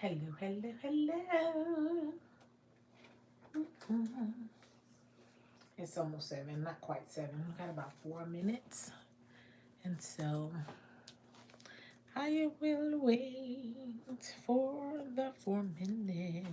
Hello, hello, hello. It's almost 7, not quite 7. We got about 4 minutes. And so I will wait for the 4 minutes.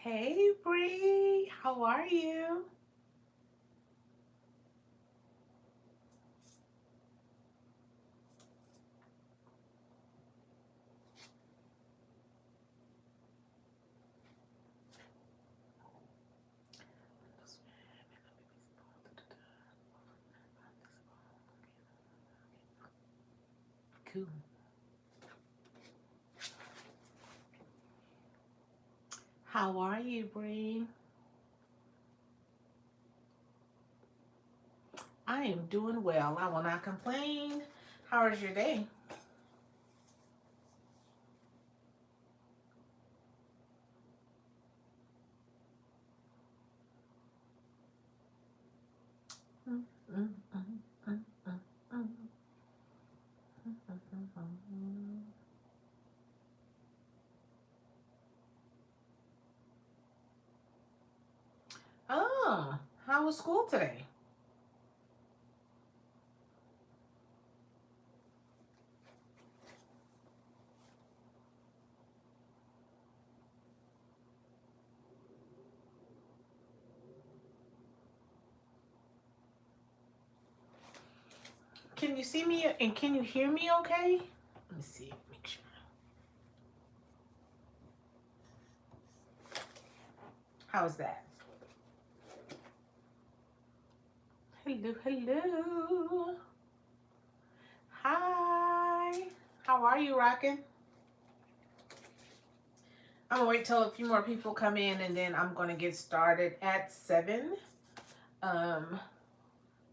Hey, Bree, how are you? Cool. How are you, Bree? I am doing well. I will not complain. How was your day? Mm, mm, mm, mm, mm, mm. Oh, how was school today? Can you see me and can you hear me okay? Let me see, make sure. How's that? Hello, hello. Hi. How are you, Rockin'? I'm gonna wait till a few more people come in and then I'm gonna get started at 7. Um,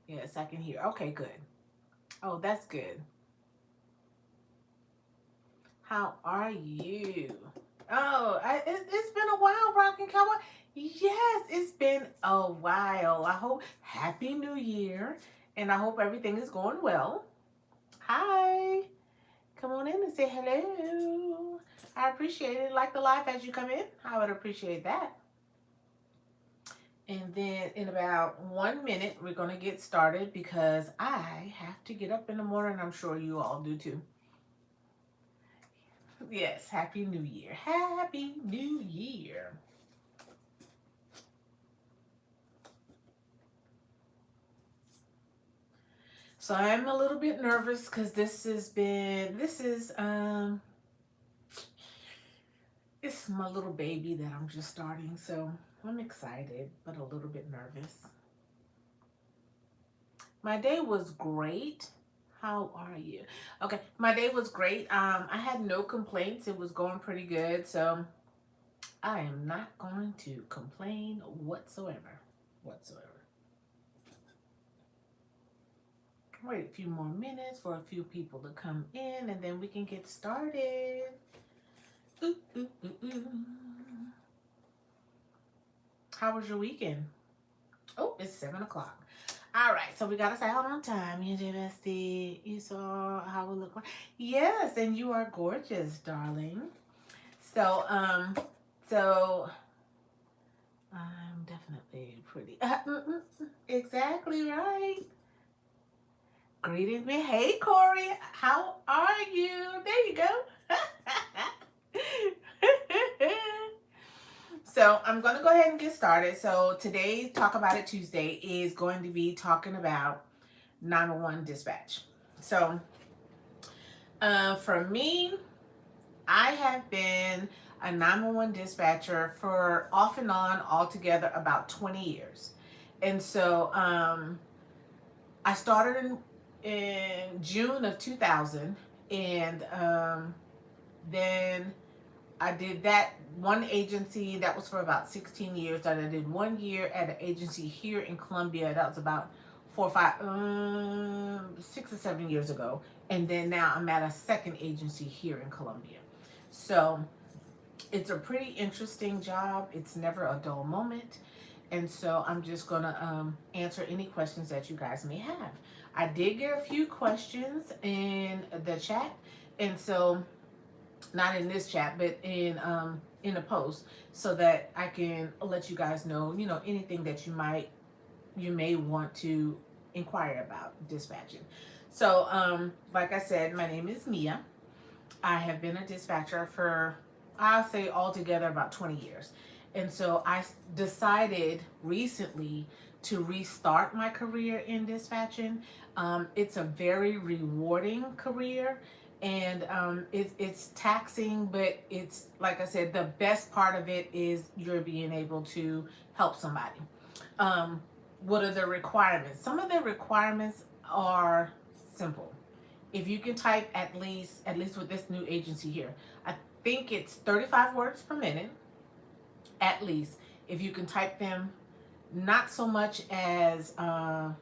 yes, I can hear. Okay, good. Oh, that's good. How are you? Oh, it's been a while, Rockin' Cowboy. Yes, it's been a while. I hope Happy New Year, and I hope everything is going well. Hi. Come on in and say hello. I appreciate it. Like the live as you come in. I would appreciate that. And then in about 1 minute, we're going to get started because I have to get up in the morning. I'm sure you all do too. Yes, Happy New Year. Happy New Year. So I'm a little bit nervous because it's my little baby that I'm just starting. So I'm excited, but a little bit nervous. My day was great. How are you? Okay, my day was great. I had no complaints. It was going pretty good. So I am not going to complain whatsoever. Wait a few more minutes for a few people to come in and then we can get started. Ooh, ooh, ooh, ooh. How was your weekend? Oh, it's 7 o'clock. All right, so we got us out on time. You bestie. You saw how we look like. Yes, and you are gorgeous, darling. So, so I'm definitely pretty. Exactly right. Greetings me. Hey, Corey. How are you? There you go. So I'm going to go ahead and get started. So today's Talk About It Tuesday is going to be talking about 911 dispatch. So for me, I have been a 911 dispatcher for off and on altogether about 20 years. And so I started in June of 2000, and then I did that one agency that was for about 16 years. And I did 1 year at an agency here in Columbia. That was about 6 or 7 years ago. And then now I'm at a second agency here in Columbia. So it's a pretty interesting job. It's never a dull moment. And so I'm just going to answer any questions that you guys may have. I did get a few questions in the chat. And so not in this chat, but in a post, so that I can let you guys know, anything that you may want to inquire about dispatching. So, like I said, my name is Mia. I have been a dispatcher for, I'll say altogether, about 20 years. And so I decided recently to restart my career in dispatching. It's a very rewarding career, and it's taxing, but it's, like I said, the best part of it is you're being able to help somebody. Um, what are the requirements? Some of the requirements are simple. If you can type at least with this new agency here, I think it's 35 words per minute, at least. If you can type them, not so much as how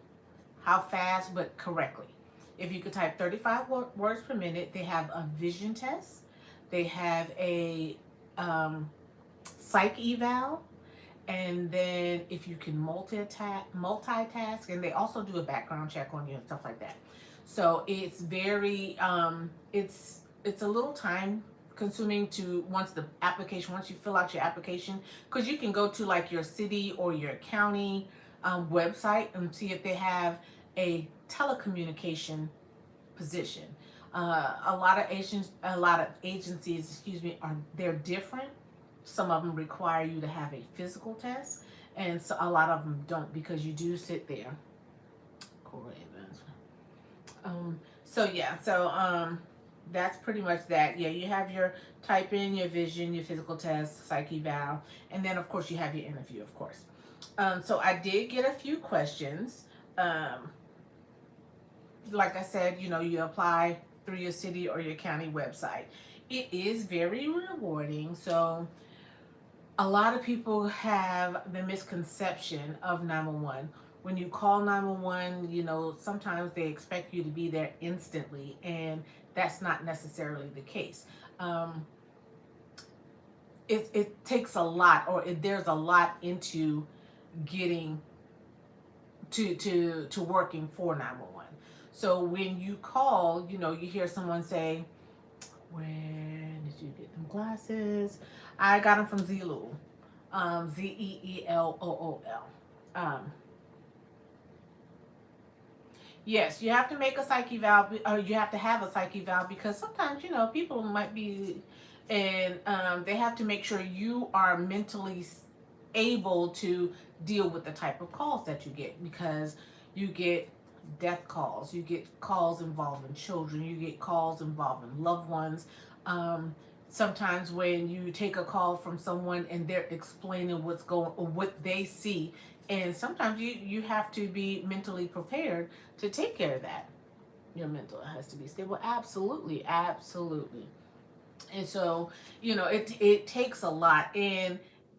fast, but correctly. If you can type 35 words per minute, they have a vision test, they have a psych eval, and then if you can multitask, and they also do a background check on you and stuff like that. So it's very it's a little time consuming to once you fill out your application, because you can go to like your city or your county website and see if they have a telecommunication position. A lot of agencies, they're different. Some of them require you to have a physical test, and so a lot of them don't, because you do sit there. Cool. That's pretty much that. Yeah, you have your type in, your vision, your physical test, psych eval, and then of course you have your interview, of course. So I did get a few questions. Like I said, you apply through your city or your county website. It is very rewarding. So a lot of people have the misconception of 911. When you call 911, sometimes they expect you to be there instantly, and that's not necessarily the case. It takes a lot, there's a lot into getting to working for 911. So when you call, you hear someone say, "Where did you get them glasses?" I got them from Zelo, Zeelool. Yes, you have to make a psyche valve, or you have to have a psyche valve, because sometimes people might be, and they have to make sure you are mentally able to deal with the type of calls that you get, because you get death calls, you get calls involving children, you get calls involving loved ones. Sometimes when you take a call from someone and they're explaining what they see, and sometimes you have to be mentally prepared to take care of that. Your mental has to be stable. Absolutely, absolutely. And so, it takes a lot. And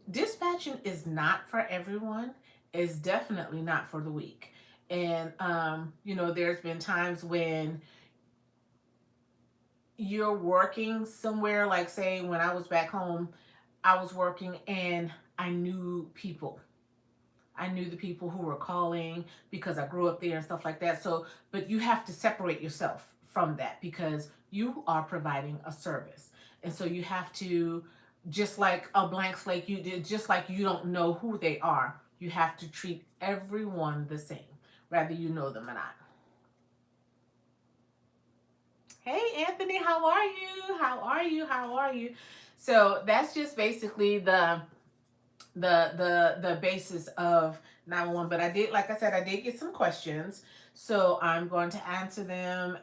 dispatching is not for everyone. It's definitely not for the weak. And there's been times when you're working somewhere, like say when I was back home, I was working and I knew people. I knew the people who were calling because I grew up there and stuff like that. So, but you have to separate yourself from that, because you are providing a service. And so you have to, just like a blank slate, you did, just like you don't know who they are, you have to treat everyone the same, whether you know them or not. Hey Anthony, how are you? How are you? How are you? So that's just basically the basis of 911. But I did, like I said, I did get some questions, so I'm going to answer them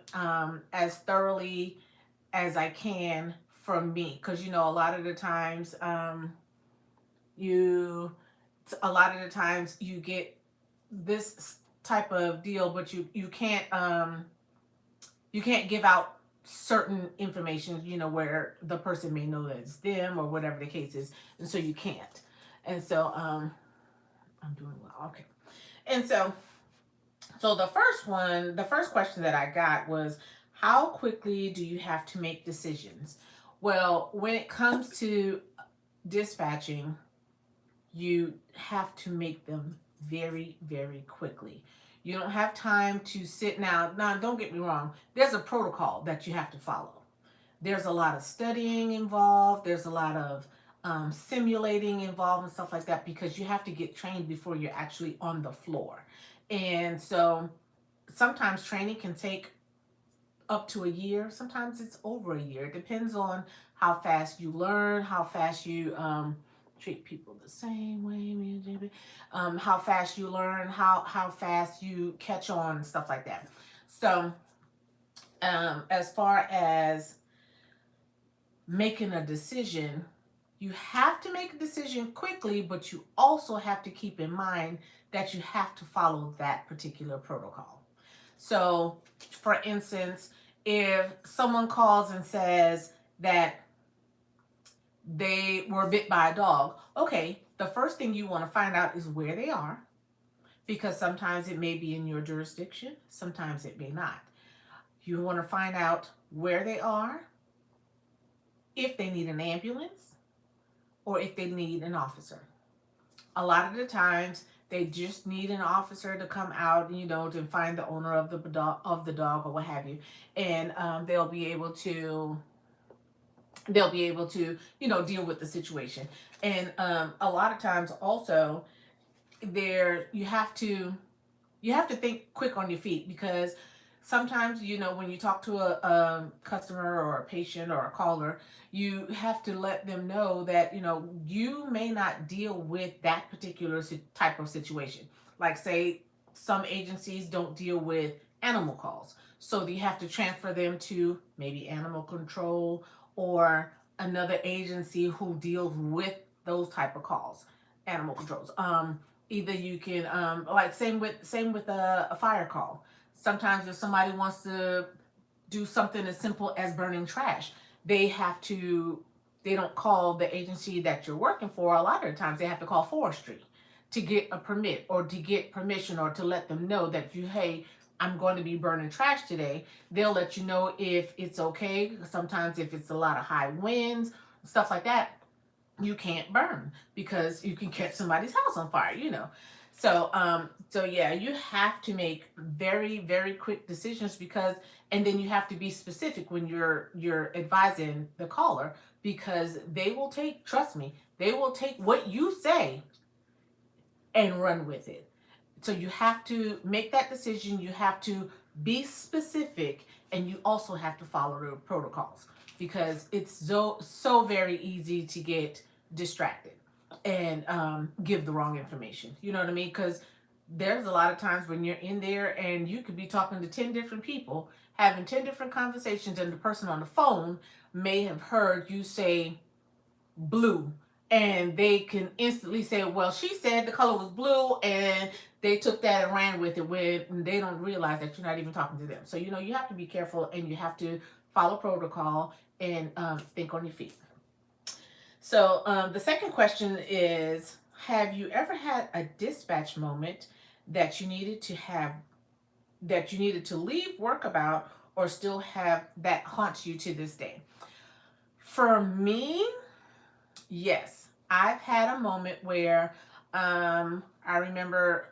as thoroughly as I can from me, because a lot of the times you a lot of the times you get this type of deal, but you can't give out certain information, where the person may know that it's them or whatever the case is, and so you can't. And so I'm doing well. Okay. And so the first question that I got was, how quickly do you have to make decisions? Well, when it comes to dispatching, you have to make them very, very quickly. You don't have time to sit now. Now, don't get me wrong. There's a protocol that you have to follow. There's a lot of studying involved. There's a lot of simulating involved and stuff like that, because you have to get trained before you're actually on the floor. And so sometimes training can take up to a year. Sometimes it's over a year. It depends on how fast you learn, how fast you treat people the same way, how fast you learn, how fast you catch on, and stuff like that. So as far as making a decision, you have to make a decision quickly, but you also have to keep in mind that you have to follow that particular protocol. So, for instance, if someone calls and says that they were bit by a dog, okay, the first thing you want to find out is where they are, because sometimes it may be in your jurisdiction, sometimes it may not. You want to find out where they are, if they need an ambulance, or if they need an officer. A lot of the times they just need an officer to come out, to find the owner of the dog or what have you, and they'll be able to deal with the situation. And a lot of times also, there you have to think quick on your feet, because sometimes, when you talk to a customer or a patient or a caller, you have to let them know that, you may not deal with that particular type of situation. Like, say, some agencies don't deal with animal calls. So you have to transfer them to maybe animal control or another agency who deals with those type of calls, animal controls. Either you can, like, same with a fire call. Sometimes if somebody wants to do something as simple as burning trash, they don't call the agency that you're working for. A lot of the times they have to call forestry to get a permit or to get permission, or to let them know that hey, I'm going to be burning trash today. They'll let you know if it's okay. Sometimes if it's a lot of high winds, stuff like that, you can't burn, because you can catch somebody's house on fire. So yeah, you have to make very, very quick decisions, and then you have to be specific when you're advising the caller, because trust me, they will take what you say and run with it. So you have to make that decision. You have to be specific, and you also have to follow the protocols, because it's so very easy to get distracted and give the wrong information. You know what I mean? Because there's a lot of times when you're in there and you could be talking to 10 different people, having 10 different conversations, and the person on the phone may have heard you say blue, and they can instantly say, well, she said the color was blue, and they took that and ran with it, when they don't realize that you're not even talking to them. So you have to be careful, and you have to follow protocol, and think on your feet. So the second question is, have you ever had a dispatch moment that you needed to leave work about, or still have that haunts you to this day? For me, yes. I've had a moment where I remember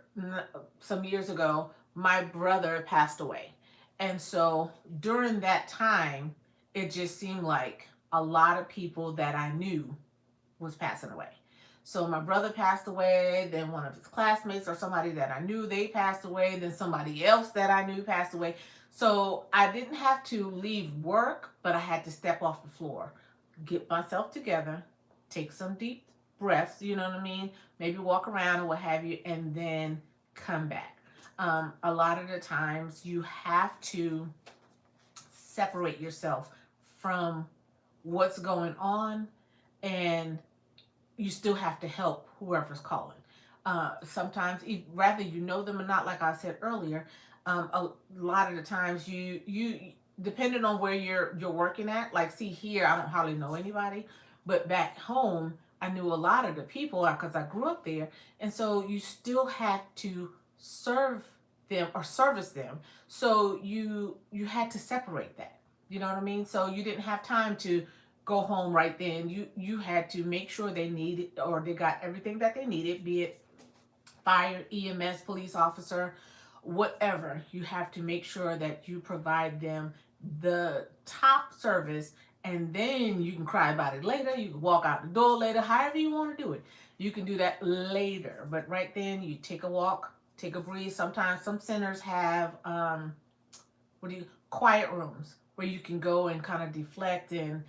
some years ago, my brother passed away. And so during that time, it just seemed like a lot of people that I knew was passing away. So my brother passed away, then one of his classmates or somebody that I knew, they passed away, then somebody else that I knew passed away. So I didn't have to leave work, but I had to step off the floor, get myself together, take some deep breaths, you know what I mean? Maybe walk around or what have you, and then come back. A lot of the times you have to separate yourself from what's going on, and you still have to help whoever's calling. Sometimes, rather you know them or not, like I said earlier, a lot of the times depending on where you're working at. Like, see here, I don't hardly know anybody, but back home, I knew a lot of the people because I grew up there, and so you still had to serve them or service them. So you had to separate that. You know what I mean? So you didn't have time to go home right then. You had to make sure they needed or they got everything that they needed, be it fire, EMS, police officer, whatever. You have to make sure that you provide them the top service, and then you can cry about it later. You can walk out the door later, however you want to do it. You can do that later, but right then you take a walk, take a breeze. Sometimes some centers have quiet rooms where you can go and kind of deflect and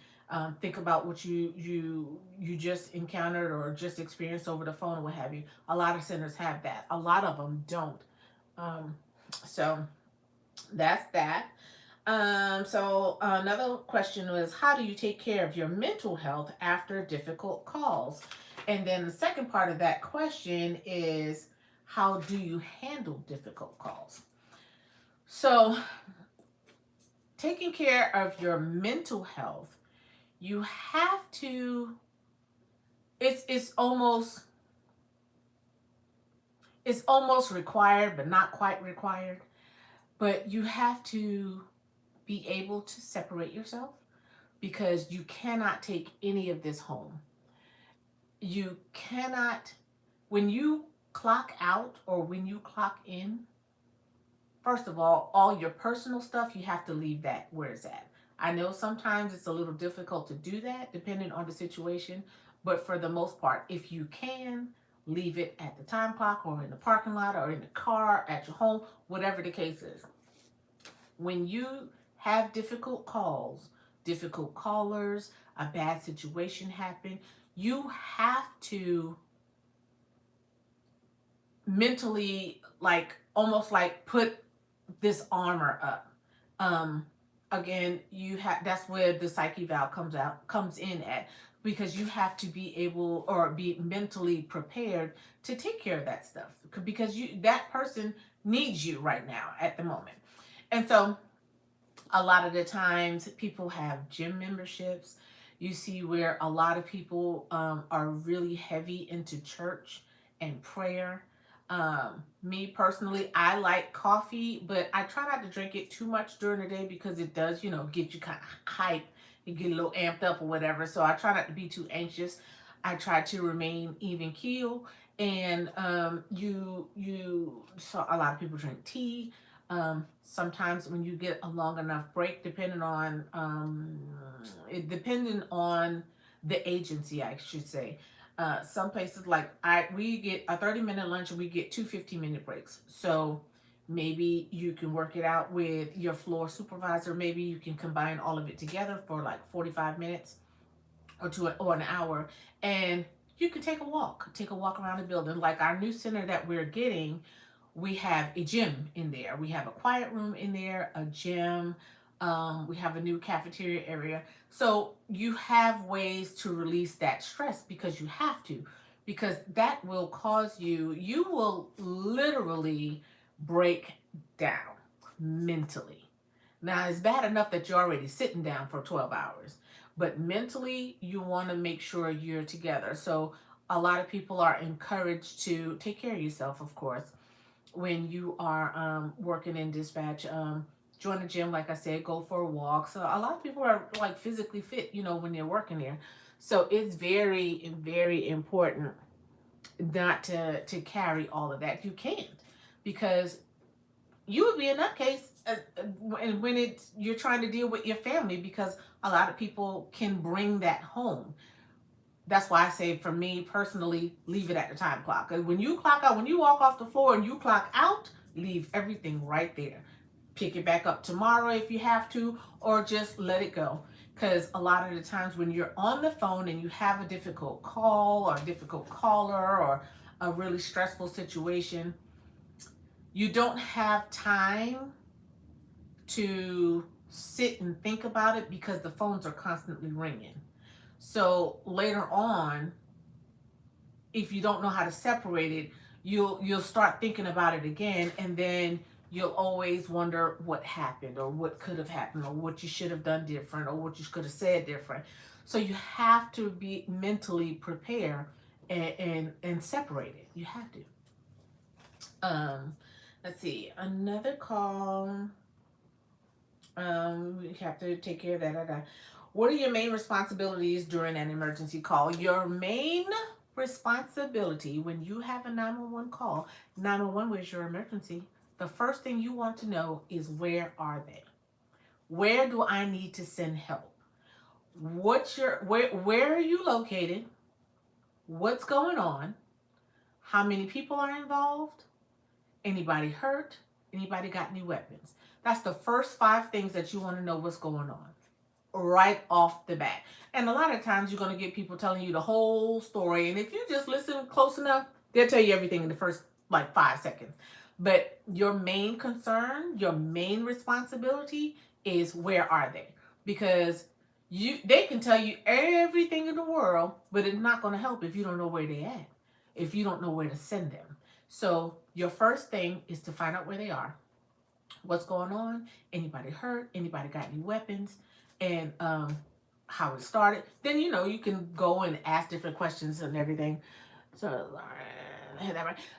think about what you just encountered or just experienced over the phone or what have you. A lot of centers have that. A lot of them don't. Um, so that's that. So another question was, how do you take care of your mental health after difficult calls? And then the second part of that question is, how do you handle difficult calls? So taking care of your mental health, you have to, it's almost required but not quite required, but you have to be able to separate yourself, because you cannot take any of this home. You cannot, when you clock out or when you clock in, first of all your personal stuff, you have to leave that where it's at. I know sometimes it's a little difficult to do that depending on the situation, but for the most part, if you can, leave it at the time clock or in the parking lot or in the car, at your home, whatever the case is. When you have difficult calls, difficult callers, a bad situation happen, you have to mentally, like, almost like put this armor up. Um, Again, you have, that's where the psyche valve comes in at, because you have to be able or be mentally prepared to take care of that stuff, because that person needs you right now at the moment. And so a lot of the times people have gym memberships. You see where a lot of people are really heavy into church and prayer. Me personally, I like coffee, but I try not to drink it too much during the day, because it does, get you kind of hype. You get a little amped up or whatever. So I try not to be too anxious. I try to remain even keel. And so a lot of people drink tea. Sometimes when you get a long enough break, depending on the agency, I should say. Some places, like we get a 30-minute lunch and we get two 15-minute breaks. So maybe you can work it out with your floor supervisor. Maybe you can combine all of it together for like 45 minutes or an hour, and you can take a walk around the building. Like our new center that we're getting, we have a gym in there. We have a quiet room in there, a gym. We have a new cafeteria area. So you have ways to release that stress, because you have to, because that will cause you will literally break down mentally. Now, it's bad enough that you're already sitting down for 12 hours, but mentally, you want to make sure you're together. So a lot of people are encouraged to take care of yourself, of course, when you are working in dispatch. Join the gym, like I said, go for a walk. So a lot of people are like physically fit, when they're working there. So it's very, very important not to carry all of that. You can't, because you would be in that case when you're trying to deal with your family, because a lot of people can bring that home. That's why I say, for me personally, leave it at the time clock. When you clock out, when you walk off the floor and you clock out, leave everything right there. Pick it back up tomorrow if you have to, or just let it go. Because a lot of the times when you're on the phone and you have a difficult call or a difficult caller or a really stressful situation, you don't have time to sit and think about it, because the phones are constantly ringing. So later on, if you don't know how to separate it, you'll start thinking about it again, and then you'll always wonder what happened or what could have happened or what you should have done different or what you could have said different. So you have to be mentally prepared and separate it. You have to. Um, let's see, another call. We have to take care of that. What are your main responsibilities during an emergency call? Your main responsibility when you have a 911 call, 911 was your emergency. The first thing you want to know is, where are they? Where do I need to send help? Where are you located? What's going on? How many people are involved? Anybody hurt? Anybody got any weapons? That's the first five things that you want to know what's going on right off the bat. And a lot of times you're going to get people telling you the whole story. And if you just listen close enough, they'll tell you everything in the first like 5 seconds. But your main concern, your main responsibility is, where are they? Because they can tell you everything in the world, but it's not going to help if you don't know where they're at, if you don't know where to send them. So your first thing is to find out where they are, what's going on, anybody hurt, anybody got any weapons, and how it started. Then you can go and ask different questions and everything. So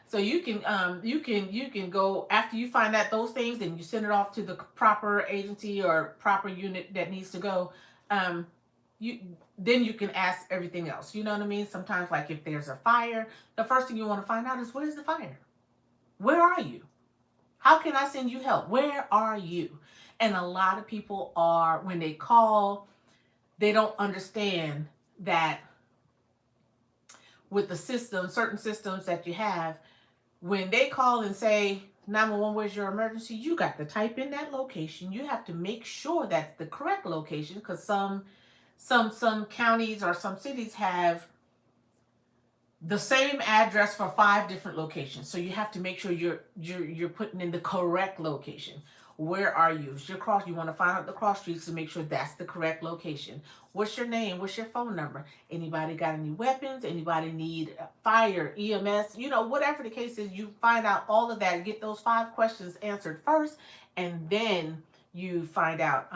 so you can go after you find out those things, and you send it off to the proper agency or proper unit that needs to go. Um, you then you can ask everything else. You know what I mean? Sometimes, like if there's a fire, the first thing you want to find out is, where's the fire? Where are you? How can I send you help? Where are you? And a lot of people are, when they call, they don't understand that with the system, certain systems that you have, when they call and say 911, where's your emergency? You got to type in that location. You have to make sure that's the correct location, because some counties or some cities have the same address for 5 different locations. So you have to make sure you're putting in the correct location. Where are you? It's your cross. You want to find out the cross streets to make sure that's the correct location. What's your name? What's your phone number? Anybody got any weapons? Anybody need fire, EMS? Whatever the case is, you find out all of that. Get those 5 questions answered first, and then you find out.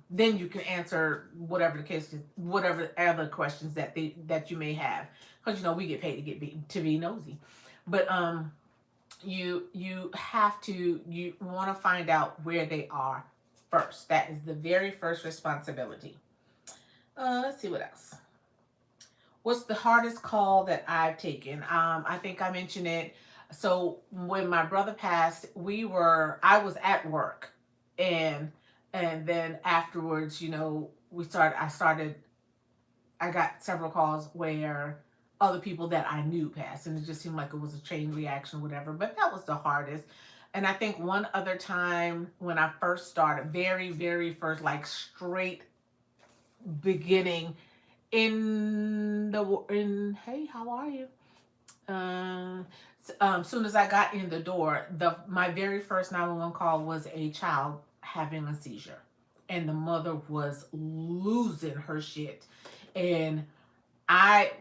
Then you can answer whatever the case is, whatever other questions that you may have, because we get paid to be nosy. But you have to, you want to find out where they are first. That is the very first responsibility. Let's see what else. What's the hardest call that I've taken? I think I mentioned it. So when my brother passed, I was at work, and then afterwards, I got several calls where other people that I knew passed, and it just seemed like it was a chain reaction, whatever. But that was the hardest. And I think one other time when I first started, very, very first, like straight beginning hey, how are you? Soon as I got in the door, my very first 911 call was a child having a seizure, and the mother was losing her shit. And I,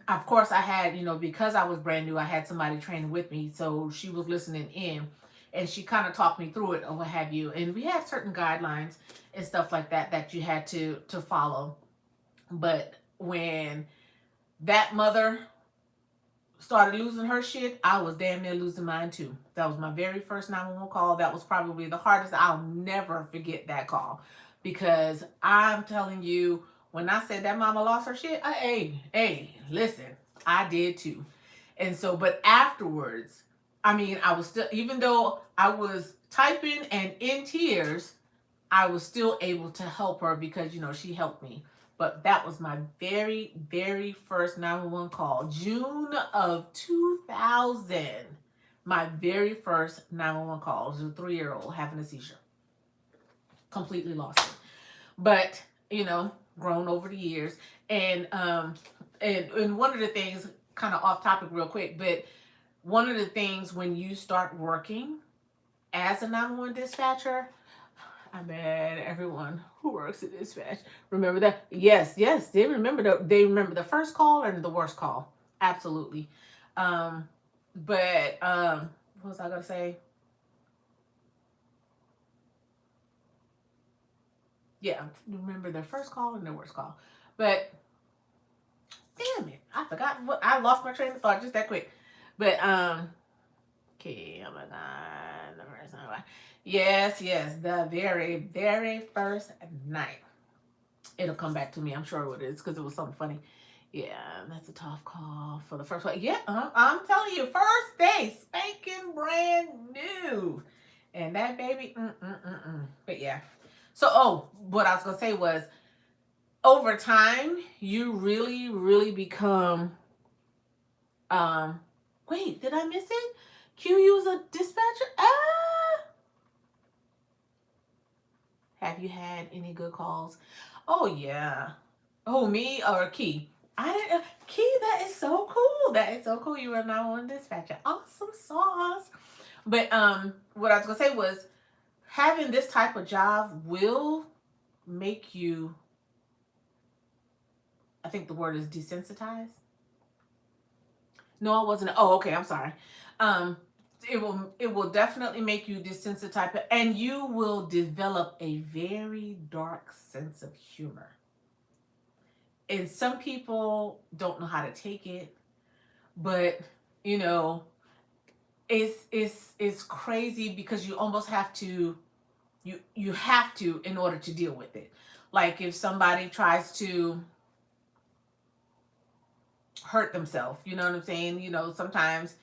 of course, I had, because I was brand new, I had somebody training with me, so she was listening in, and she kind of talked me through it or what have you. And we had certain guidelines and stuff like that you had to follow. But when that mother started losing her shit, I was damn near losing mine too. That was my very first 911 call. That was probably the hardest. I'll never forget that call, because I'm telling you, when I said that mama lost her shit, hey, listen, I did too. And so, but afterwards, I was still, even though I was typing and in tears, I was still able to help her, because, she helped me. But that was my very, very first 911 call. June of 2000. My very first 911 call. It was a 3-year-old having a seizure. Completely lost it. But, grown over the years. And one of the things, kind of off topic real quick, but one of the things when you start working as a 911 dispatcher, I'm mad everyone who works at dispatch. Remember that? Yes, they remember the first call and the worst call. Absolutely. But what was I gonna say? Yeah, remember their first call and their worst call. But damn it, I forgot what I lost my train of thought just that quick. But okay, oh my god, the first night. Yes, yes, the very, very first night. It'll come back to me. I'm sure it is because it was something funny. Yeah, that's a tough call for the first one. Yeah, I'm telling you, first day, spanking brand new, and that baby, But yeah. So, what I was gonna say was, over time, you really, really become. Um, wait, did I miss it? Q use a dispatcher? Have you had any good calls? Oh yeah. Oh, me or Key? I didn't. Key, that is so cool. That is so cool. You are now on dispatcher. Awesome sauce. But what I was gonna say was, having this type of job will make you. I think the word is desensitized. No, I wasn't. Oh, okay. I'm sorry. Um, it will definitely make you desensitized, and you will develop a very dark sense of humor. And some people don't know how to take it, but you know, it's crazy because you almost have to, you have to, in order to deal with it. Like if somebody tries to hurt themselves, you know what I'm saying? Sometimes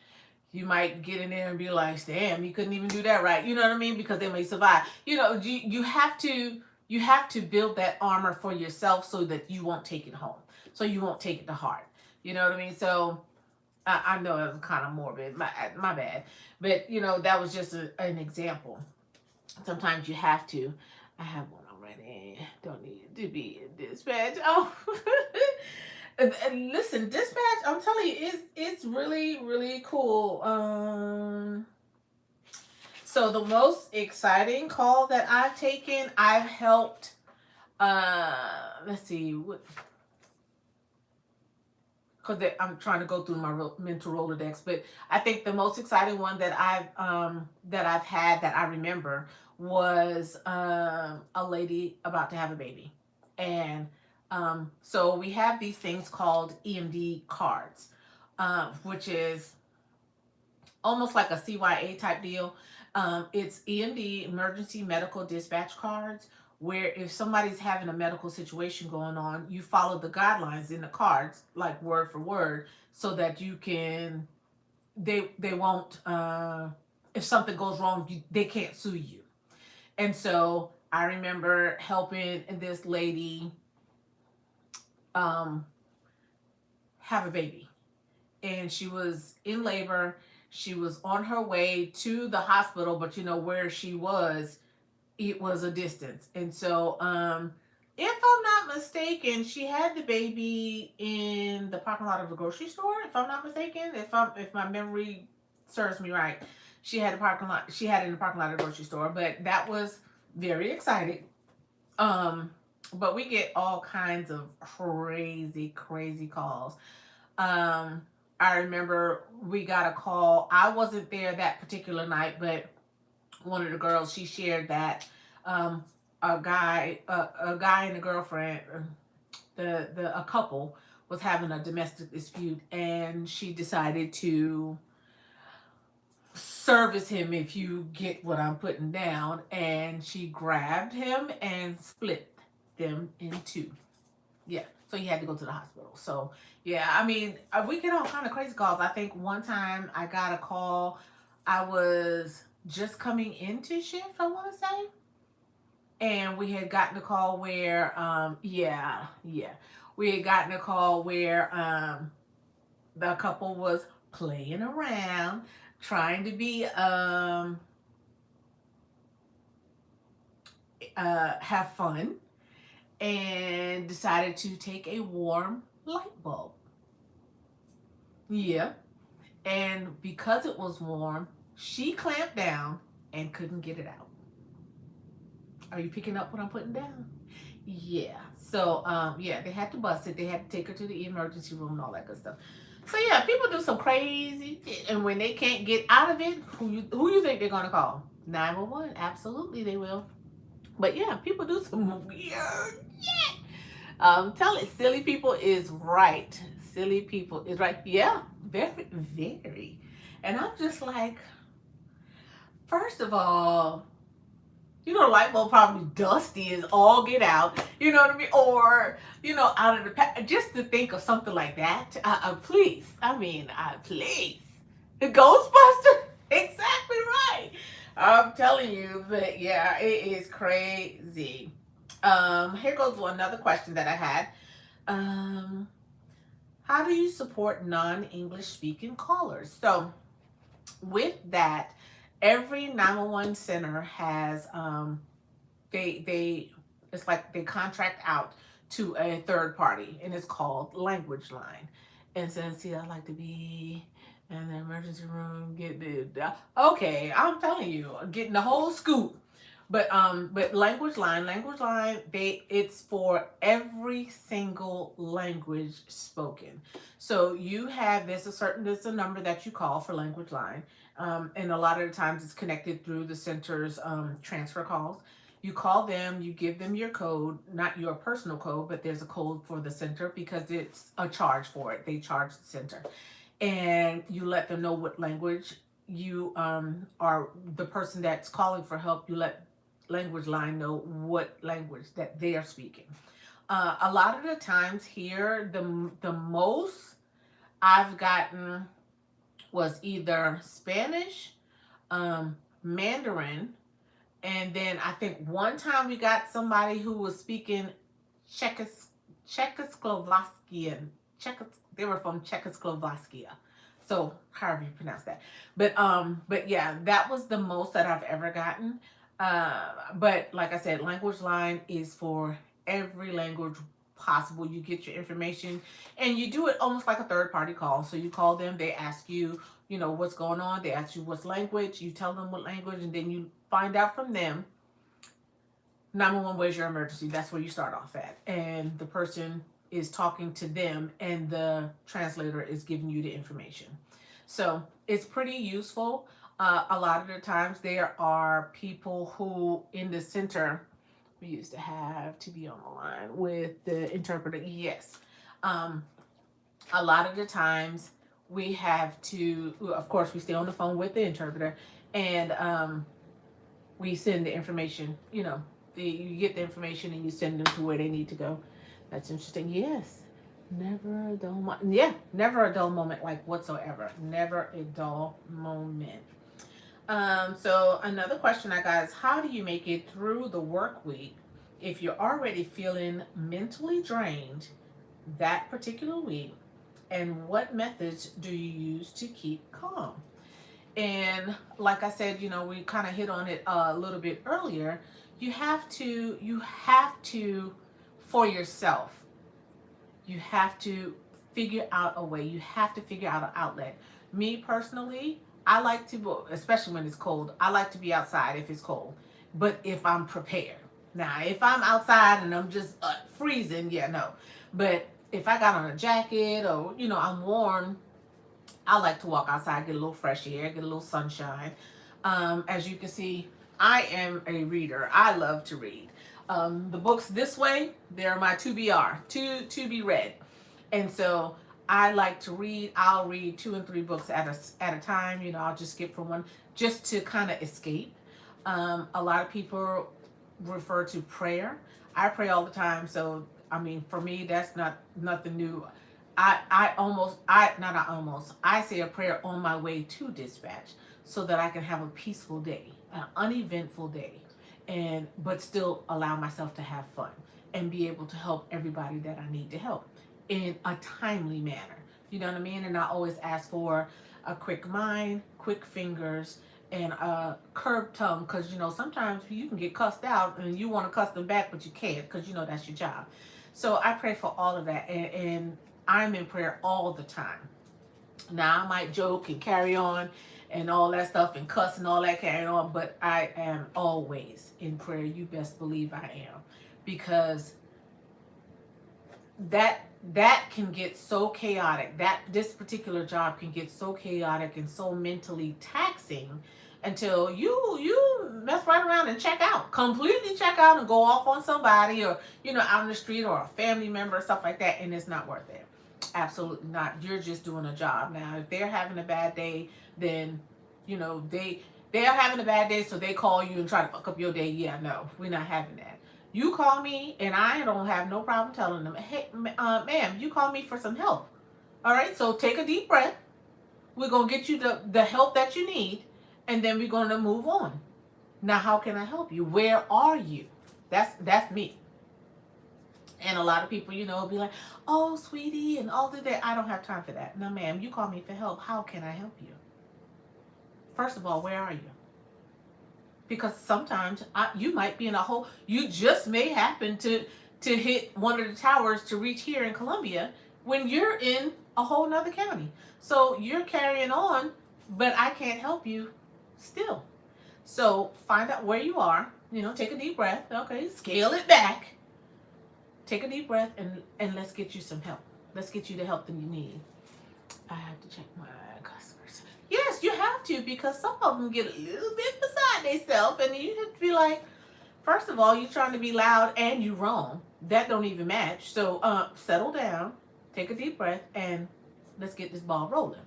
you might get in there and be like, damn, you couldn't even do that right. You know what I mean? Because they may survive. You have to build that armor for yourself so that you won't take it home. So you won't take it to heart. You know what I mean? So I know it was kind of morbid. My bad. But that was just an example. Sometimes you have to. I have one already. Don't need to be in dispatch. Oh. And listen, dispatch, I'm telling you, it's really, really cool. So the most exciting call that I've taken, I've helped. Let's see, what? Because I'm trying to go through my mental Rolodex, but I think the most exciting one that I've had that I remember was a lady about to have a baby, and so we have these things called EMD cards, which is almost like a CYA type deal. It's EMD, emergency medical dispatch cards, where if somebody's having a medical situation going on, you follow the guidelines in the cards, like word for word, so that you can, they won't, if something goes wrong, they can't sue you. And so I remember helping this lady um, have a baby, and she was in labor. She was on her way to the hospital, but where she was, it was a distance. And so, if I'm not mistaken, she had the baby in the parking lot of the grocery store. If I'm not mistaken, if my memory serves me right, she had a parking lot. She had it in the parking lot of the grocery store. But that was very exciting. Um, but we get all kinds of crazy, crazy calls. Um, I remember we got a call. I wasn't there that particular night, but one of the girls, she shared that um, a guy and a girlfriend, a couple was having a domestic dispute, and she decided to service him, if you get what I'm putting down, and she grabbed him and split them in two. Yeah. So he had to go to the hospital. So yeah, I mean, we get all kind of crazy calls. I think one time I got a call. I was just coming into shift, I want to say, and we had gotten a call where, yeah, we had gotten a call where the couple was playing around, trying to be have fun, and decided to take a warm light bulb. Yeah. And because it was warm, she clamped down and couldn't get it out. Are you picking up what I'm putting down? Yeah. So, yeah, they had to bust it. They had to take her to the emergency room and all that good stuff. So yeah, people do some crazy shit, and when they can't get out of it, who you think they're gonna call? 911. Absolutely, they will. But yeah, people do some weird shit. Tell it, silly people is right. Silly people is right. Yeah, very, very. And I'm just like, first of all, the light bulb probably dusty as all get out. You know what I mean? Or, out of the just to think of something like that. Please. I mean, please. The Ghostbuster? Exactly right. I'm telling you, but yeah, it is crazy. Here goes another question that I had. Um, how do you support non-English speaking callers? So with that, every 911 center has they it's like they contract out to a third party, and it's called Language Line. And says, see, I like to be in the emergency room, get the okay, I'm telling you, getting the whole scoop. But Language Line, it's for every single language spoken. So there's a number that you call for Language Line, and a lot of the times it's connected through the center's transfer calls. You call them, you give them your code, not your personal code, but there's a code for the center because it's a charge for it. They charge the center. And you let them know what language you are the person that's calling for help. You let Language Line know what language that they are speaking. A lot of the times here, the most I've gotten was either Spanish, Mandarin, and then I think one time we got somebody who was speaking Czechoslovakian. They were from Czechoslovakia. So however you pronounce that. But yeah, that was the most that I've ever gotten. But like I said, Language Line is for every language possible. You get your information and you do it almost like a third party call. So you call them, they ask you, what's going on. They ask you what's language. You tell them what language, and then you find out from them. 911, where's your emergency? That's where you start off at. And the person is talking to them, and the translator is giving you the information. So it's pretty useful. A lot of the times there are people who in the center, we used to have to be on the line with the interpreter. Yes. A lot of the times we have to, of course, we stay on the phone with the interpreter, and we send the information, you get the information and you send them to where they need to go. That's interesting. Yes. Never a dull moment. Yeah, never a dull moment, like whatsoever. Never a dull moment. So another question I got is, how do you make it through the work week if you're already feeling mentally drained that particular week? And what methods do you use to keep calm? And like I said, we kind of hit on it a little bit earlier. You have to, for yourself, you have to figure out a way. You have to figure out an outlet. Me personally, I like to, especially when it's cold, I like to be outside if it's cold. But if I'm prepared. Now, if I'm outside and I'm just freezing, yeah, no. But if I got on a jacket or, I'm warm, I like to walk outside, get a little fresh air, get a little sunshine. As you can see, I am a reader. I love to read. The books this way, they're my to be read. And so I like to read. I'll read 2 and 3 books at a time. I'll just skip from one just to kind of escape. A lot of people refer to prayer. I pray all the time. So, I mean, for me, that's nothing new. I say a prayer on my way to dispatch so that I can have a peaceful day, an uneventful day, but still allow myself to have fun and be able to help everybody that I need to help in a timely manner. You know what I mean? And I always ask for a quick mind, quick fingers, and a curved tongue, because sometimes you can get cussed out and you want to cuss them back, but you can't, because that's your job. So I pray for all of that, and I'm in prayer all the time. Now I might joke and carry on and all that stuff and cuss and all that carrying on, but I am always in prayer. You best believe I am, because that can get so chaotic. That this particular job can get so chaotic and so mentally taxing until you mess right around and check out, completely check out, and go off on somebody, or out in the street, or a family member, stuff like that, and it's not worth it. Absolutely not. You're just doing a job. Now if they're having a bad day, then they are having a bad day, so they call you and try to fuck up your day. Yeah, no, we're not having that. You call me, and I don't have no problem telling them, hey, ma'am, you call me for some help. All right, so take a deep breath. We're going to get you the help that you need, and then we're going to move on. Now, how can I help you? Where are you? That's me. And a lot of people, will be like, oh, sweetie, and all of that. I don't have time for that. No, ma'am, you call me for help. How can I help you? First of all, where are you? Because sometimes you might be in a hole. You just may happen to hit one of the towers to reach here in Columbia when you're in a whole nother county. So you're carrying on, but I can't help you still. So find out where you are. Take a deep breath. Okay, scale it back. Take a deep breath, and let's get you some help. Let's get you the help that you need. I have to check my customers. Yes, you have to, because some of them get a little bit beside themselves, and you have to be like, first of all, you're trying to be loud and you're wrong. That don't even match. So settle down, take a deep breath, and let's get this ball rolling.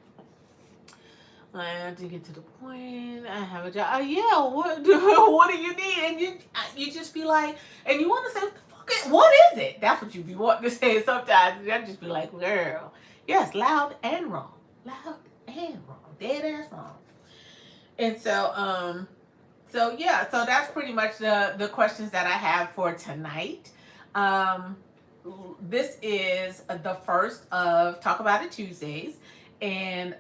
To get to the point, I have a job. Yeah, what do you need? And you just be like, and you want to say, what is it? That's what you be wanting to say sometimes. I just be like, girl, yes, loud and wrong. Loud and wrong. Dead ass wrong. And so so that's pretty much the questions that I have for tonight. This is the first of Talk About It Tuesdays. And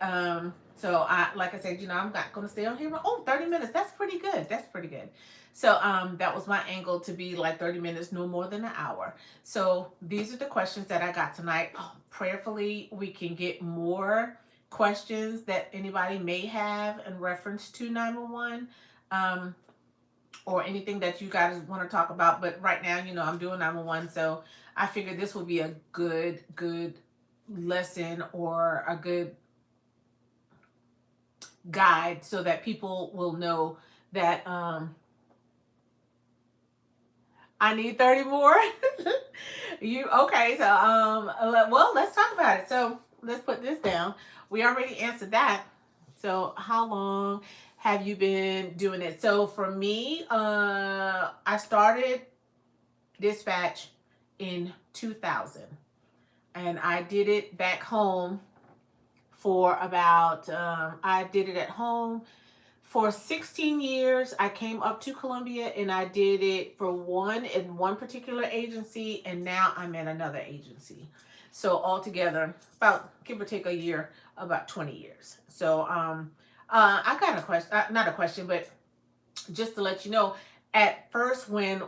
so like I said, I'm not going to stay on here. 30 minutes. That's pretty good. So that was my angle, to be like 30 minutes, no more than an hour. So these are the questions that I got tonight. Prayerfully, we can get more questions that anybody may have in reference to 911, or anything that you guys want to talk about. But right now, I'm doing 911, so I figured this would be a good lesson, or a good guide, so that people will know that I need 30 more. Okay, so well, let's talk about it. So let's put this down. We already answered that. So how long have you been doing it? So for me, I started dispatch in 2000, and I did it back home for about I did it at home for 16 years. I came up to Columbia, and I did it for one particular agency, and now I'm at another agency. So altogether, about, give or take a year, about 20 years. So I got a question, not a question, but just to let you know, at first, when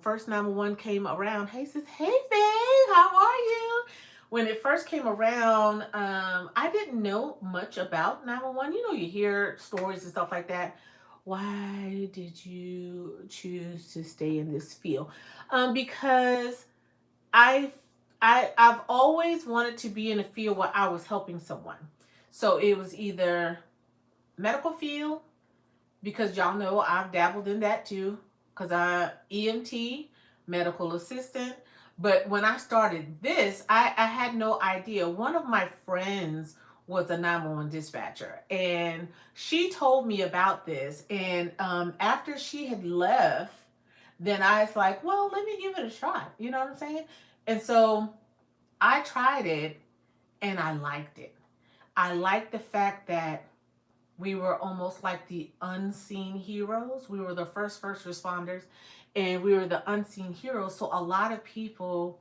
first 911 came around, hey sis, hey babe, how are you? When it first came around, I didn't know much about 911. You hear stories and stuff like that. Why did you choose to stay in this field? Because I've always wanted to be in a field where I was helping someone. So it was either medical field, because y'all know I've dabbled in that too, because I EMT, medical assistant. But when I started this, I had no idea. One of my friends was a 911 dispatcher, and she told me about this. And after she had left, then I was like, well, let me give it a shot. You know what I'm saying? And so I tried it, and I liked it. I liked the fact that we were almost like the unseen heroes. We were the first responders, and we were the unseen heroes. So a lot of people,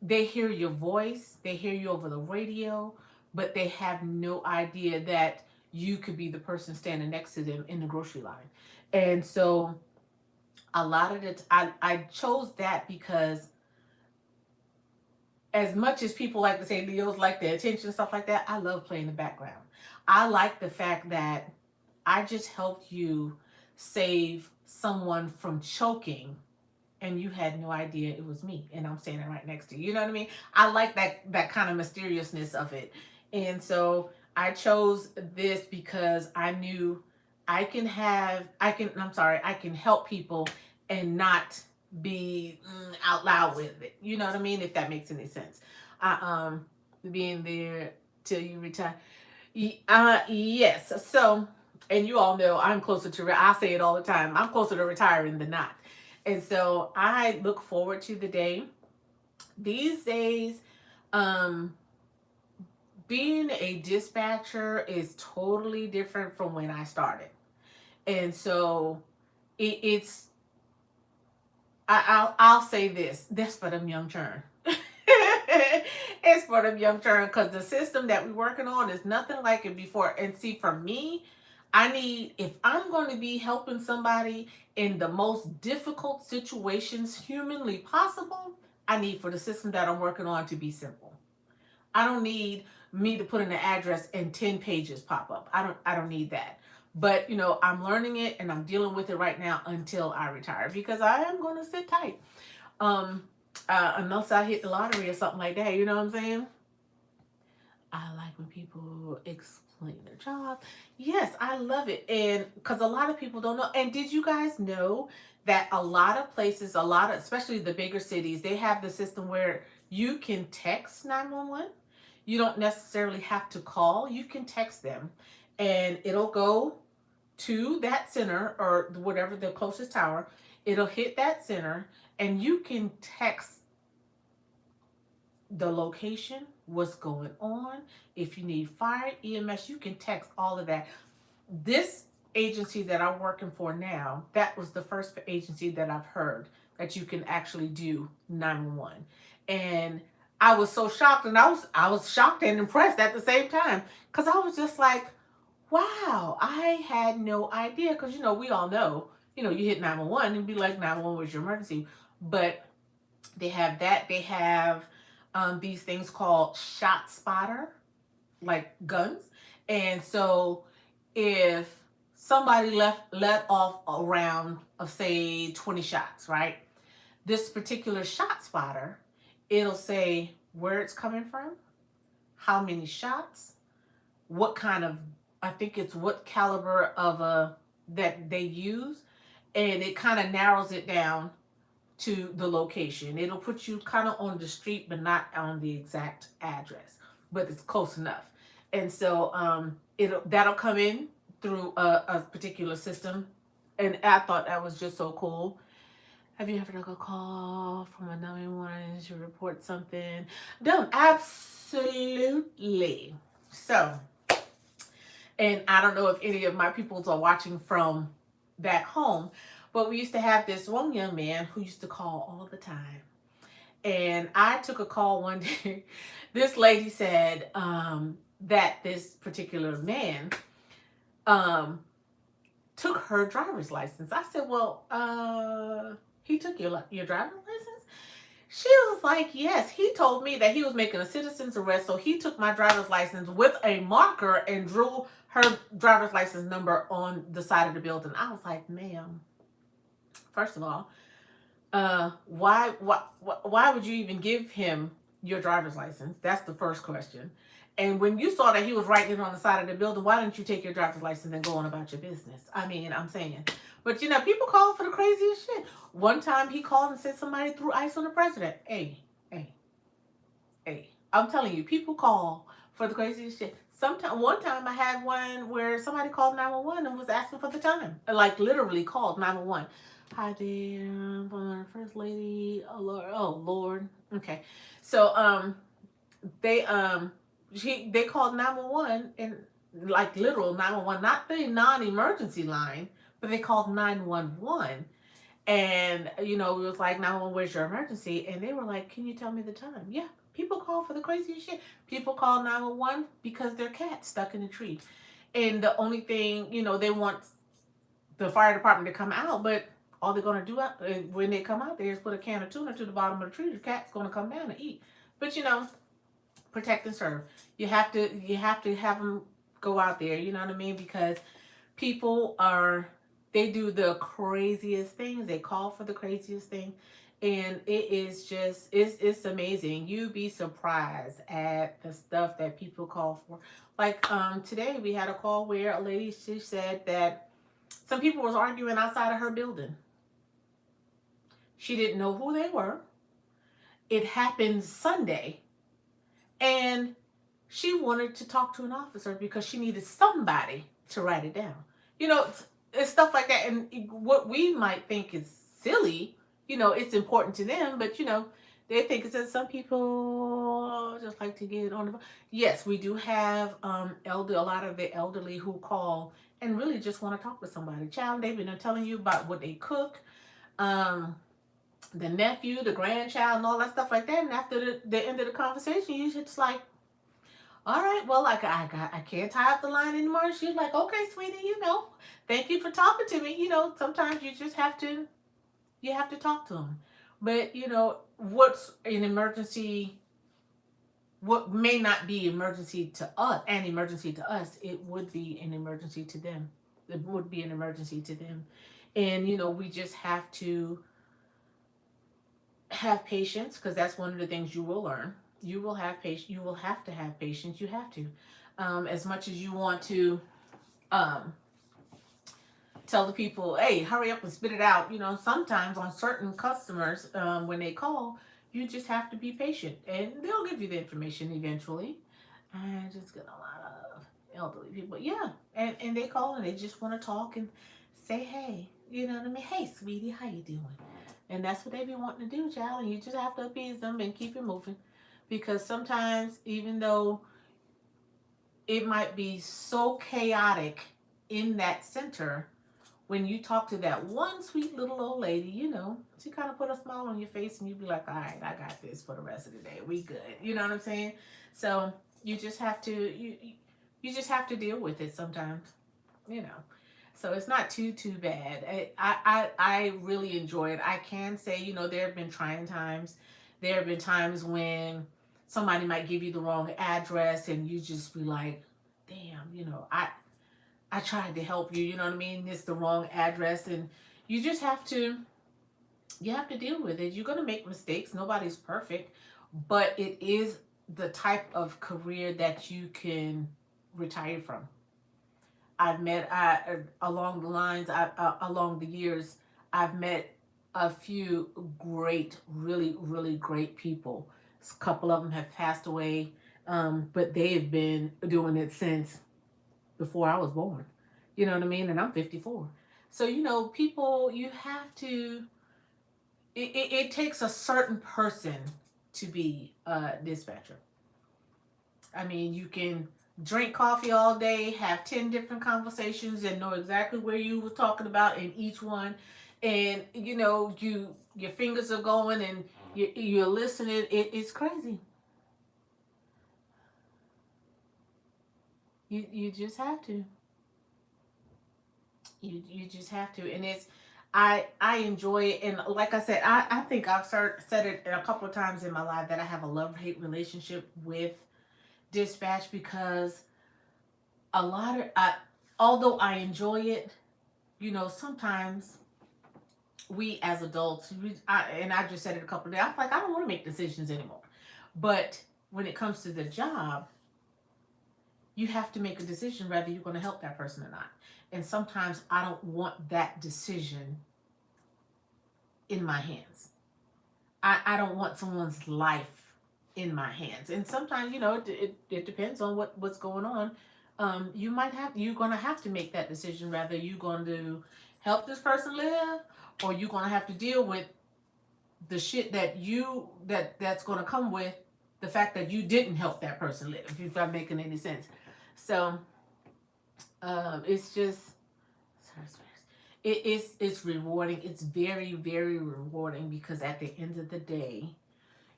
they hear your voice, they hear you over the radio, but they have no idea that you could be the person standing next to them in the grocery line. And so a lot of it, I chose that because, as much as people like to say Leos like the attention and stuff like that, I love playing the background. I like the fact that I just helped you save someone from choking, and you had no idea it was me, and I'm standing right next to you. You know what I mean? I like that kind of mysteriousness of it. And so I chose this because I knew I can help people and not be out loud with it. You know what I mean? If that makes any sense. I being there till you retire. Yes. So, and you all know I'm closer to. I say it all the time. I'm closer to retiring than not. And so I look forward to the day. These days, um, being a dispatcher is totally different from when I started. And so it's I'll say this. That's for them young churn. It's for them young churn because the system that we're working on is nothing like it before. And see, for me, I need, if I'm going to be helping somebody in the most difficult situations humanly possible, I need for the system that I'm working on to be simple. I don't need me to put in an address and 10 pages pop up. I don't need that. But I'm learning it and I'm dealing with it right now until I retire because I am going to sit tight. Um Unless I hit the lottery or something like that, you know what I'm saying? I like when people explain their job. Yes, I love it. And because a lot of people don't know. And did you guys know that a lot of places, especially the bigger cities, they have the system where you can text 911. You don't necessarily have to call. You can text them and it'll go to that center or whatever the closest tower. It'll hit that center and you can text the location, what's going on. If you need fire, EMS, you can text all of that. This agency that I'm working for now, that was the first agency that I've heard that you can actually do 911. And I was so shocked, and I was shocked and impressed at the same time because I was just like, wow, I had no idea. Because we all know, you hit 911 and be like, 911 was your emergency. But they have that. They have these things called shot spotter, like guns. And so if somebody let off a round of say 20 shots, right? This particular shot spotter, it'll say where it's coming from, how many shots, what kind of, I think it's what caliber of a that they use, and it kind of narrows it down to the location. It'll put you kind of on the street, but not on the exact address, but it's close enough. And so that'll come in through a particular system, and I thought that was just so cool. Have you ever got a call from a 911 to report something? Done, absolutely. So, and I don't know if any of my peoples are watching from back home, but we used to have this one young man who used to call all the time. And I took a call one day. This lady said that this particular man took her driver's license. I said, well, he took your driver's license? She was like, yes, he told me that he was making a citizen's arrest, so he took my driver's license with a marker and drew her driver's license number on the side of the building. I was like, ma'am, first of all, why would you even give him your driver's license? That's the first question. And when you saw that he was writing it on the side of the building, why didn't you take your driver's license and go on about your business? I mean, I'm saying. But people call for the craziest shit. One time he called and said somebody threw ice on the president. Hey, hey, hey. I'm telling you, people call for the craziest shit. One time I had one where somebody called 911 and was asking for the time. Like literally called 911. Hi there, first lady. Oh Lord. Oh Lord. Okay. So they they called 911 and like literal 911, not the non-emergency line, but they called 911. And it was like, 911, where's your emergency? And they were like, can you tell me the time? Yeah. People call for the craziest shit. People call 911 because their cat's stuck in a tree. And the only thing, they want the fire department to come out, but all they're going to do when they come out there is put a can of tuna to the bottom of the tree. The cat's going to come down and eat. But protect and serve. You have to have them go out there, you know what I mean? Because people are They do the craziest things. They call for the craziest thing. And it is just it's amazing. You'd be surprised at the stuff that people call for. Like today we had a call where a lady, she said that some people was arguing outside of her building. She didn't know who they were. It happened Sunday, and she wanted to talk to an officer because she needed somebody to write it down. You know, it's stuff like that. And what we might think is silly, it's important to them, but they think it's that some people just like to get on the phone. Yes, we do have a lot of the elderly who call and really just want to talk to somebody. Child, they've been telling you about what they cook. The nephew, the grandchild, and all that stuff like that. And after the end of the conversation, you just like, all right, well, like I can't tie up the line anymore. She's like, okay, sweetie, thank you for talking to me. Sometimes you just have to talk to them. But what's an emergency? What may not be emergency to us, an emergency to us, it would be an emergency to them. It would be an emergency to them, and we just have to have patience, because that's one of the things you will learn. You will have patience. You will have to have patience. You have to, as much as you want to um, tell the people, hey, hurry up and spit it out. Sometimes on certain customers, when they call, you just have to be patient, and they'll give you the information eventually. I just get a lot of elderly people, yeah, and they call and they just want to talk and say, hey, you know what I mean? Hey, sweetie, how you doing? And that's what they be wanting to do, child. And you just have to appease them and keep it moving. Because sometimes, even though it might be so chaotic in that center, when you talk to that one sweet little old lady, she kind of put a smile on your face and you be like, all right, I got this for the rest of the day. We good. You know what I'm saying? So you just have to, you just have to deal with it sometimes, you know. So it's not too bad. I really enjoy it. I can say, there have been trying times. There have been times when somebody might give you the wrong address and you just be like, damn, I tried to help you, you know what I mean? It's the wrong address, and you just have to deal with it. You're going to make mistakes. Nobody's perfect, but it is the type of career that you can retire from. I've met along the lines, along the years, I've met a few great, really, really great people. A couple of them have passed away, but they've been doing it since before I was born. You know what I mean? And I'm 54. So, people, you have to, it takes a certain person to be a dispatcher. I mean, you can drink coffee all day, have 10 different conversations, and know exactly where you were talking about in each one. And, your fingers are going and you're listening. It's crazy. You just have to. You just have to. And I enjoy it. And like I said, I think I've said it a couple of times in my life that I have a love-hate relationship with dispatch, because although I enjoy it, sometimes we as adults, and I just said it a couple of days, I'm like, I don't want to make decisions anymore. But when it comes to the job, you have to make a decision whether you're going to help that person or not. And sometimes I don't want that decision in my hands. I don't want someone's life in my hands. And sometimes, it depends on what's going on. You're going to have to make that decision whether you're going to help this person live, or you're going to have to deal with the shit that's going to come with the fact that you didn't help that person live, if I'm making any sense. So it's just, it's rewarding. It's very, very rewarding, because at the end of the day,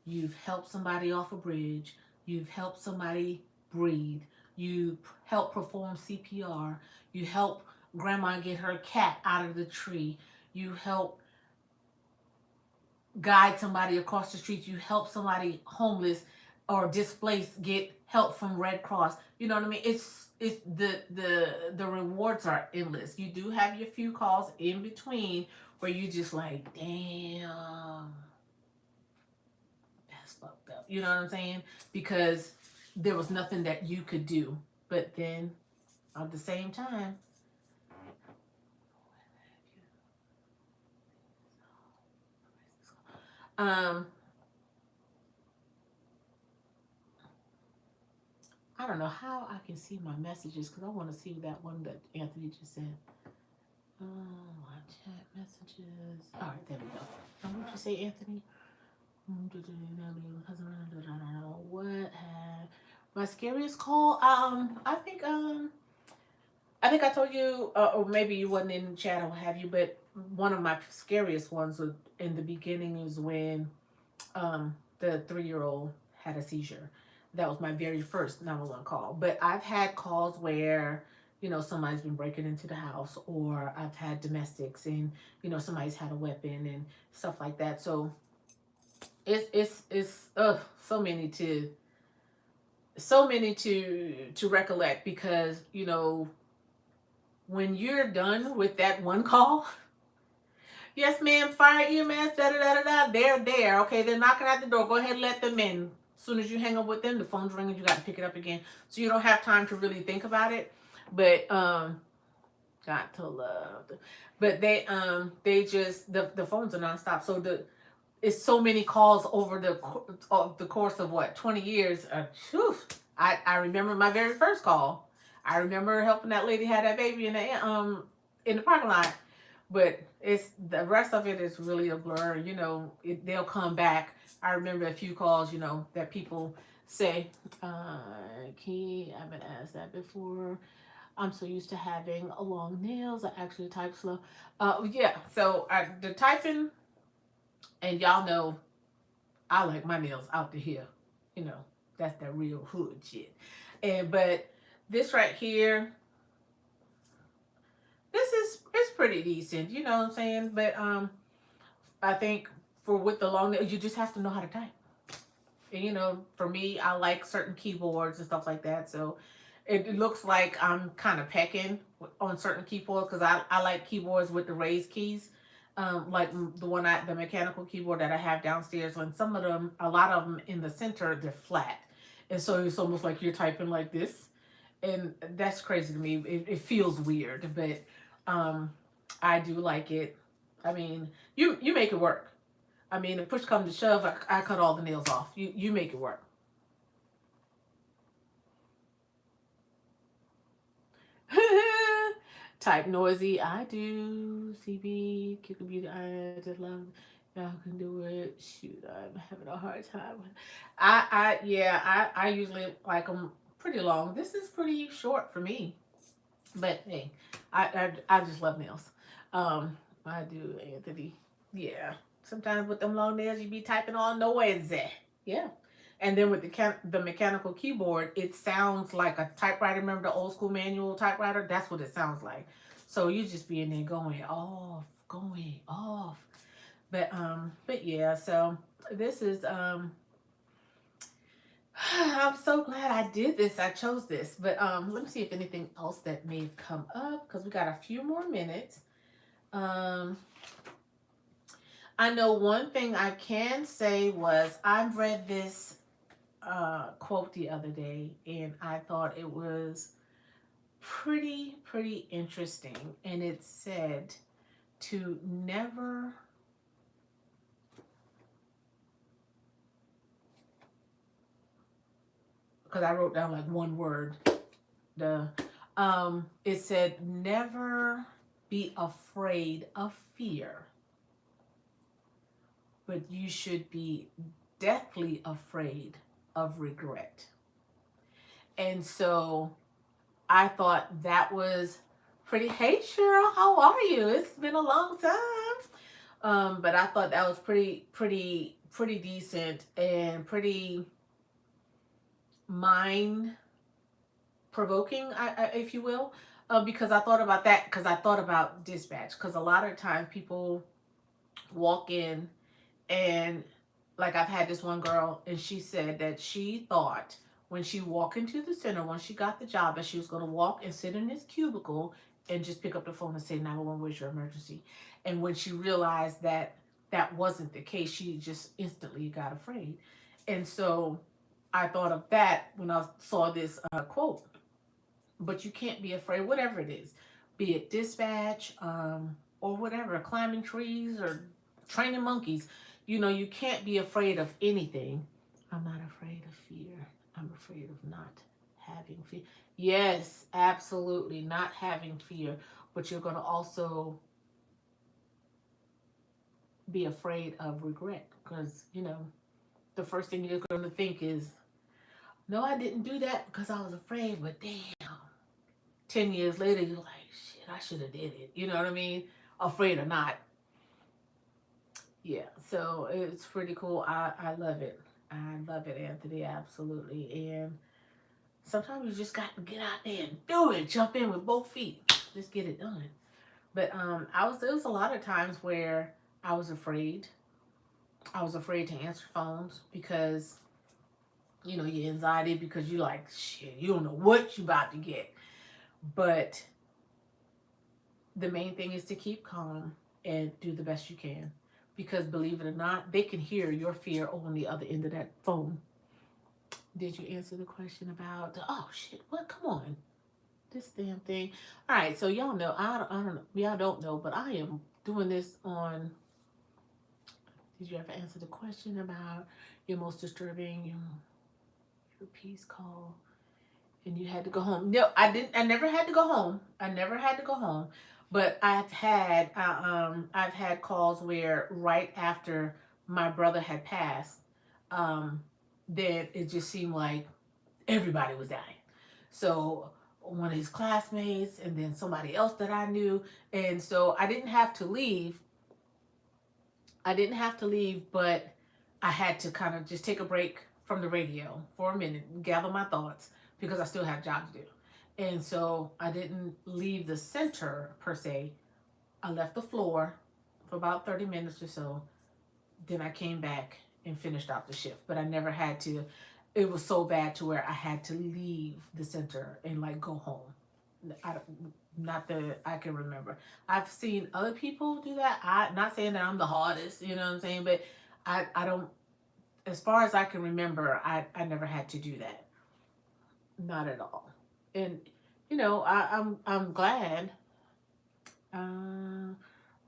you've helped somebody off a bridge, you've helped somebody breathe, you help perform CPR, you help grandma get her cat out of the tree, you help guide somebody across the street, you help somebody homeless or displaced get help from Red Cross. You know what I mean? It's the rewards are endless. You do have your few calls in between where you just like, damn, that's fucked up. You know what I'm saying? Because there was nothing that you could do. But then at the same time, um, I don't know how I can see my messages because I want to see that one that Anthony just said. My chat messages. All right, there we go. What did you say, Anthony? What had my scariest call? I think I told you, or maybe you wasn't in the chat or what have you, but one of my scariest ones was in the beginning is when the 3-year-old had a seizure. That was my very first 911 call. But I've had calls where, somebody's been breaking into the house, or I've had domestics and, somebody's had a weapon and stuff like that. So it's so many to recollect because, when you're done with that one call, yes, ma'am, fire EMS, da da da da da. They're there. Okay, they're knocking at the door. Go ahead and let them in. As soon as you hang up with them, the phone's ringing. You got to pick it up again. So you don't have time to really think about it. But got to love. But they just the phones are nonstop. So it's so many calls over the course of what 20 years. I remember my very first call. I remember helping that lady have that baby in the parking lot. But it's the rest of it is really a blur. They'll come back. I remember a few calls, that people say, Key, I've been asked that before. I'm so used to having long nails. I actually type slow. Yeah. So the typing, and y'all know, I like my nails out to here. That's that real hood shit. But this right here, it's pretty decent, you know what I'm saying? But I think with the long nails, you just have to know how to type. And for me, I like certain keyboards and stuff like that. So it looks like I'm kind of pecking on certain keyboards because I like keyboards with the raised keys. Like the mechanical keyboard that I have downstairs. When some of them, a lot of them in the center, they're flat, and so it's almost like you're typing like this, and that's crazy to me. It feels weird, but I do like it. I mean, you make it work. I mean, if push comes to shove, I cut all the nails off. You make it work. Type noisy. I do. CB, Kick Beauty. I just love. Y'all can do it. Shoot, I'm having a hard time. I usually like them pretty long. This is pretty short for me, but hey, I just love nails. I do, Anthony. Yeah. Sometimes with them long nails, you be typing all noisy. Yeah. And then with the mechanical keyboard, it sounds like a typewriter. Remember the old school manual typewriter? That's what it sounds like. So you just be in there going off, going off. But yeah, so this is I'm so glad I did this. I chose this. But let me see if anything else that may have come up because we got a few more minutes. I know one thing I can say was I read this quote the other day and I thought it was pretty interesting, and it said to never because I wrote down like one word. It said never be afraid of fear, but you should be deathly afraid of regret. And so I thought that was pretty. Hey Cheryl, how are you? It's been a long time. But I thought that was pretty decent and pretty mind provoking, if you will, because I thought about that because I thought about dispatch because a lot of times people walk in and Like I've had this one girl, and she said that she thought when she walked into the center, once she got the job, that she was going to walk and sit in this cubicle and just pick up the phone and say 911, where's your emergency? And when she realized that that wasn't the case, she just instantly got afraid. And so I thought of that when I saw this quote. But you can't be afraid, whatever it is, be it dispatch, or whatever, climbing trees or training monkeys. You know, you can't be afraid of anything. I'm not afraid of fear. I'm afraid of not having fear. Yes, absolutely, not having fear. But you're going to also be afraid of regret because, you know, the first thing you're going to think is, no, I didn't do that because I was afraid, but damn, 10 years later, you're like, shit, I should have did it. You know what I mean? Afraid or not. Yeah, so it's pretty cool. I love it. I love it, Anthony, absolutely. And sometimes you just got to get out there and do it. Jump in with both feet. Just get it done. But there was a lot of times where I was afraid. I was afraid to answer phones because, you know, your anxiety, because you like, shit, you don't know what you about to get. But the main thing is to keep calm and do the best you can. Because believe it or not, they can hear your fear on the other end of that phone. Did you answer the question about, oh shit, what? Come on. This damn thing. All right, so y'all know, I don't know, y'all don't know, but I am doing this on, did you ever answer the question about your most disturbing, your peace call? And you had to go home. No, I didn't. I never had to go home. I never had to go home. But I've had calls where right after my brother had passed, um, then it just seemed like everybody was dying. So one of his classmates, and then somebody else that I knew, and so I didn't have to leave. I didn't have to leave, but I had to kind of just take a break from the radio for a minute, gather my thoughts, because I still have a job to do. And so I didn't leave the center per se. I left the floor for about 30 minutes or so. Then I came back and finished out the shift. But I never had to, it was so bad to where I had to leave the center and like go home. I, not that I can remember. I've seen other people do that. I not saying that I'm the hardest, you know what I'm saying, but I don't, as far as I can remember, I never had to do that. Not at all. And you know, I'm glad. Uh,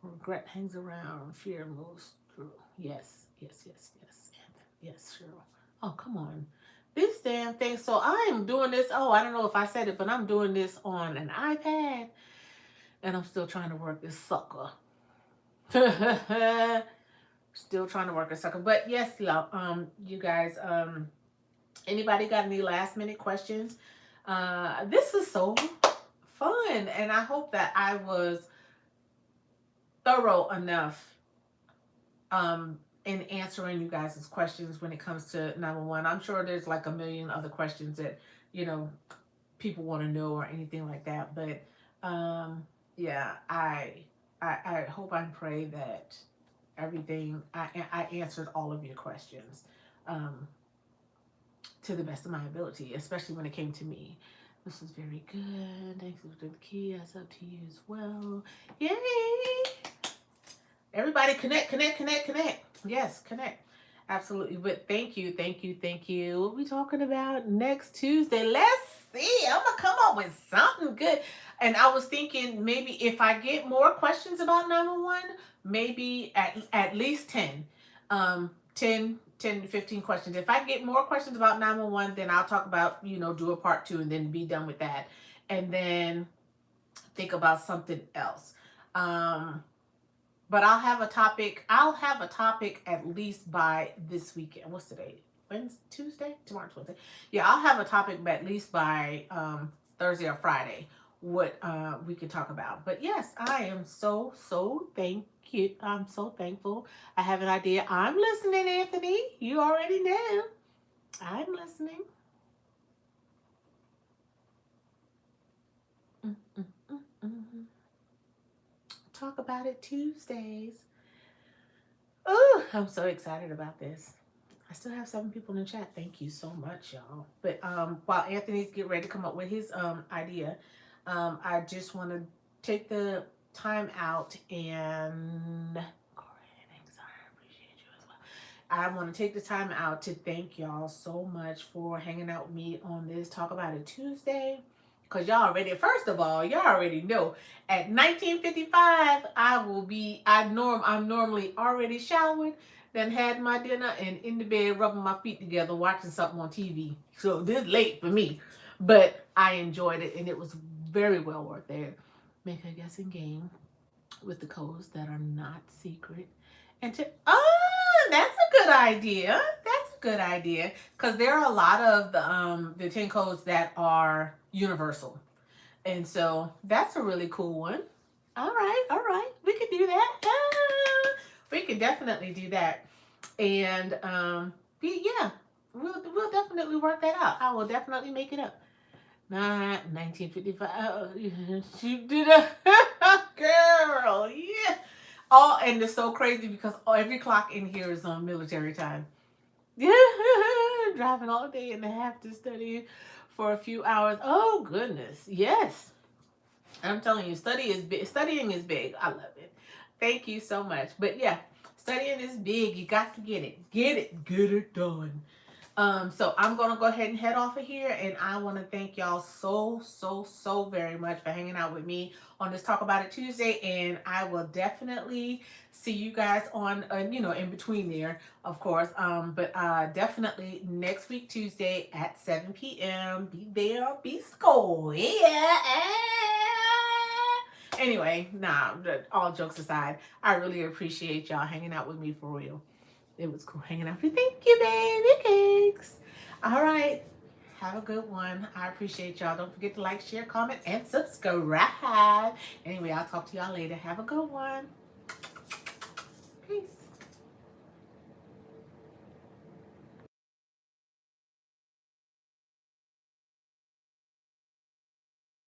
Regret hangs around, fear moves through. Yes, yes, yes, yes, yes, Cheryl. Oh, come on. This damn thing. So I am doing this. Oh, I don't know if I said it, but I'm doing this on an iPad, and I'm still trying to work this sucker. Still trying to work a sucker. But yes, you guys, anybody got any last minute questions? This is so fun, and I hope that I was thorough enough in answering you guys' questions when it comes to 911. I'm sure there's like a million other questions that, you know, people want to know or anything like that. But yeah, I hope and pray that everything I answered all of your questions um, to the best of my ability, especially when it came to me. This is very good. Thanks for the key. That's up to you as well. Yay! Everybody connect, connect, connect, connect. Yes, connect. Absolutely. But thank you, thank you, thank you. What are we talking about next Tuesday? Let's see. I'm going to come up with something good. And I was thinking maybe if I get more questions about 911, maybe at least 10. 10 to 15 questions. If I get more questions about 911, then I'll talk about, you know, do a part 2 and then be done with that. And then think about something else. But I'll have a topic. I'll have a topic at least by this weekend. What's today? Wednesday, Tuesday? Tomorrow's Wednesday. Yeah, I'll have a topic at least by Thursday or Friday. What we can talk about. But yes, I am so thank you. I'm so thankful. I have an idea. I'm listening, Anthony. You already know. I'm listening. Mm-mm-mm-mm. Talk about it Tuesdays. Ooh, I'm so excited about this. I still have 7 people in the chat. Thank you so much, y'all. But while Anthony's getting ready to come up with his idea, I just want to take the time out and I want to take the time out to thank y'all so much for hanging out with me on this Talk About It Tuesday. Cause y'all already, first of all, y'all already know at 19:55 I'm normally already showered, then had my dinner and in the bed rubbing my feet together watching something on TV. So this is late for me, but I enjoyed it and it was very well worth it. Make a guessing game with the codes that are not secret, and to that's a good idea. That's a good idea because there are a lot of the 10 codes that are universal, and so that's a really cool one. All right, we can do that. We can definitely do that, and yeah, we'll definitely work that out. I will definitely make it up. Not 1955. She did a girl, yeah. Oh, and it's so crazy because every clock in here is on military time. Yeah, driving all day and a half to study for a few hours. Oh goodness, yes. I'm telling you, studying is big. I love it. Thank you so much. But yeah, studying is big. You got to get it. Get it done. So I'm gonna go ahead and head off of here, and I want to thank y'all so very much for hanging out with me on this Talk About It Tuesday, and I will definitely see you guys on in between there, of course. But definitely next week Tuesday at 7 p.m. Be there, be score, yeah. Anyway, all jokes aside, I really appreciate y'all hanging out with me for real. It was cool hanging out with you. Thank you, baby cakes. All right. Have a good one. I appreciate y'all. Don't forget to like, share, comment, and subscribe. Anyway, I'll talk to y'all later. Have a good one. Peace.